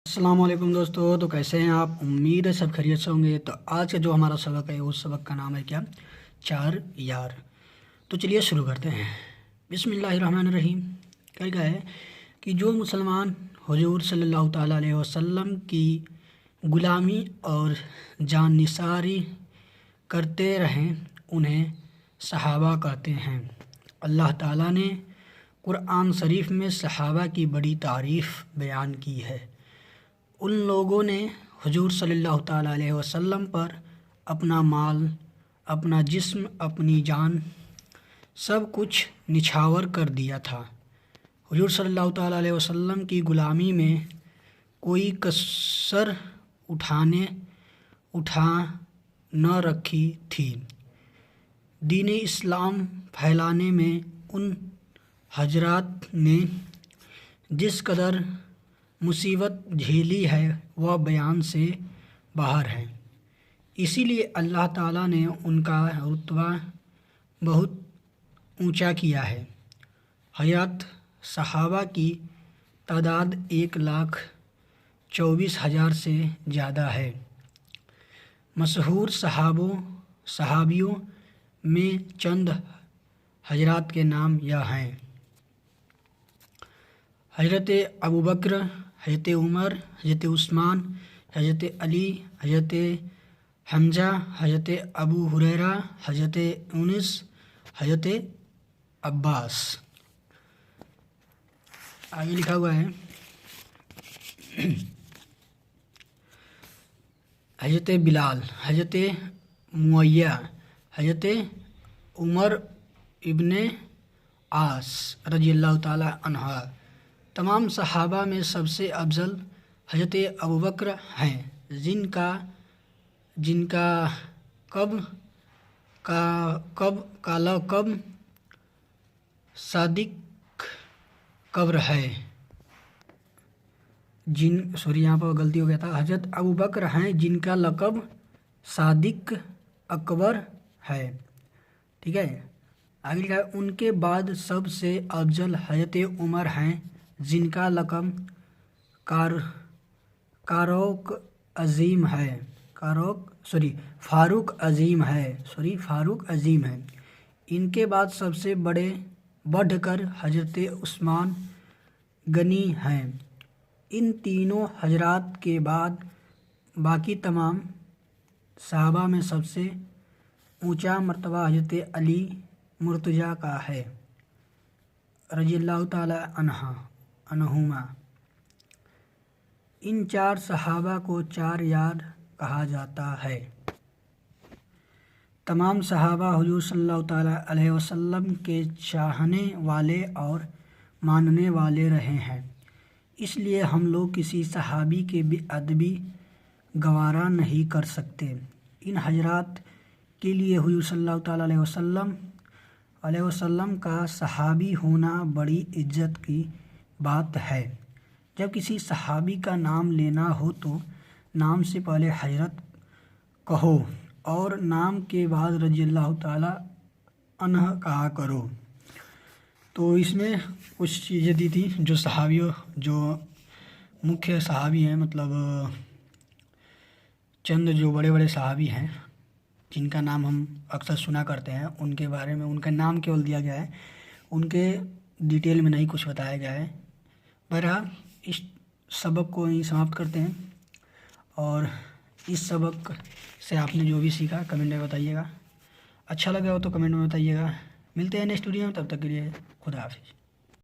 السلام علیکم دوستو، تو کیسے ہیں آپ؟ امید ہے سب خیریت سے ہوں گے۔ تو آج کا جو ہمارا سبق ہے اس سبق کا نام ہے کیا؟ 4 یار۔ تو چلیے شروع کرتے ہیں۔ بسم اللہ الرحمن الرحیم۔ کیا ہے کہ جو مسلمان حضور صلی اللہ تعالیٰ علیہ وسلم کی غلامی اور جان نثاری کرتے رہیں انہیں صحابہ کہتے ہیں۔ اللہ تعالیٰ نے قرآن شریف میں صحابہ کی بڑی تعریف بیان کی ہے۔ ان لوگوں نے حضور صلی اللہ تعالیٰ علیہ وسلم پر اپنا مال، اپنا جسم، اپنی جان سب کچھ نچھاور کر دیا تھا۔ حضور صلی اللہ تعالیٰ علیہ وسلم کی غلامی میں کوئی کسر اٹھا نہ رکھی تھی۔ دین اسلام پھیلانے میں ان حضرات نے جس قدر مصیبت جھیلی ہے وہ بیان سے باہر ہے۔ اسی لیے اللہ تعالیٰ نے ان کا رتبہ بہت اونچا کیا ہے۔ حیات صحابہ کی تعداد 1,24,000 سے زیادہ ہے۔ مشہور صحابیوں میں چند حضرات کے نام یہ ہیں: حضرت ابوبکر، حضرت عمر، حضرت عثمان، حضرت علی، حضرت حمزہ، حضرت ابو ہریرہ، حضرت انس، حضرت عباس۔ آگے لکھا ہوا ہے حضرت بلال، حضرت معاویہ، حضرت عمر ابن عاص رضی اللہ تعالیٰ عنہ۔ تمام صحابہ میں سب سے افضل حضرت ابوبکر ہیں، جن کا لقب صادق قبر ہے۔ یہاں پر غلطی ہو گیا تھا۔ حضرت ابوبکر ہیں جن کا لقب صادق اکبر ہے۔ ٹھیک ہے، آگے لکھا ہے ان کے بعد سب سے افضل حضرت عمر ہیں، جن کا لقب فاروق عظیم ہے۔ ان کے بعد سب سے بڑھ کر حضرت عثمان غنی ہیں۔ ان تینوں حضرات کے بعد باقی تمام صحابہ میں سب سے اونچا مرتبہ حضرت علی مرتضیٰ کا ہے، رضی اللہ تعالیٰ عنہما۔ ان 4 صحابہ کو 4 یار کہا جاتا ہے۔ تمام صحابہ حضور صلی اللہ تعالیٰ علیہ وسلم کے چاہنے والے اور ماننے والے رہے ہیں، اس لیے ہم لوگ کسی صحابی کی بے ادبی گوارا نہیں کر سکتے۔ ان حضرات کے لیے حضور صلی اللہ تعالیٰ علیہ وسلم کا صحابی ہونا بڑی عزت کی بات ہے۔ جب کسی صحابی کا نام لینا ہو تو نام سے پہلے حضرت کہو اور نام کے بعد رضی اللہ تعالیٰ عنہ کہا کرو۔ تو اس میں کچھ چیزیں دی تھی جو مکھیہ صحابی ہیں، مطلب چند جو بڑے بڑے صحابی ہیں جن کا نام ہم اکثر سنا کرتے ہیں، ان کے بارے میں ان کا نام کیول دیا گیا ہے، ان کے ڈیٹیل میں نہیں کچھ بتایا گیا ہے۔ بہرحال اس سبق کو یہیں سماپت کرتے ہیں، اور اس سبق سے آپ نے جو بھی سیکھا کمنٹ میں بتائیے گا۔ اچھا لگا ہو تو کمنٹ میں بتائیے گا۔ ملتے ہیں نیکسٹ ویڈیو میں، تب تک کے لیے خدا حافظ۔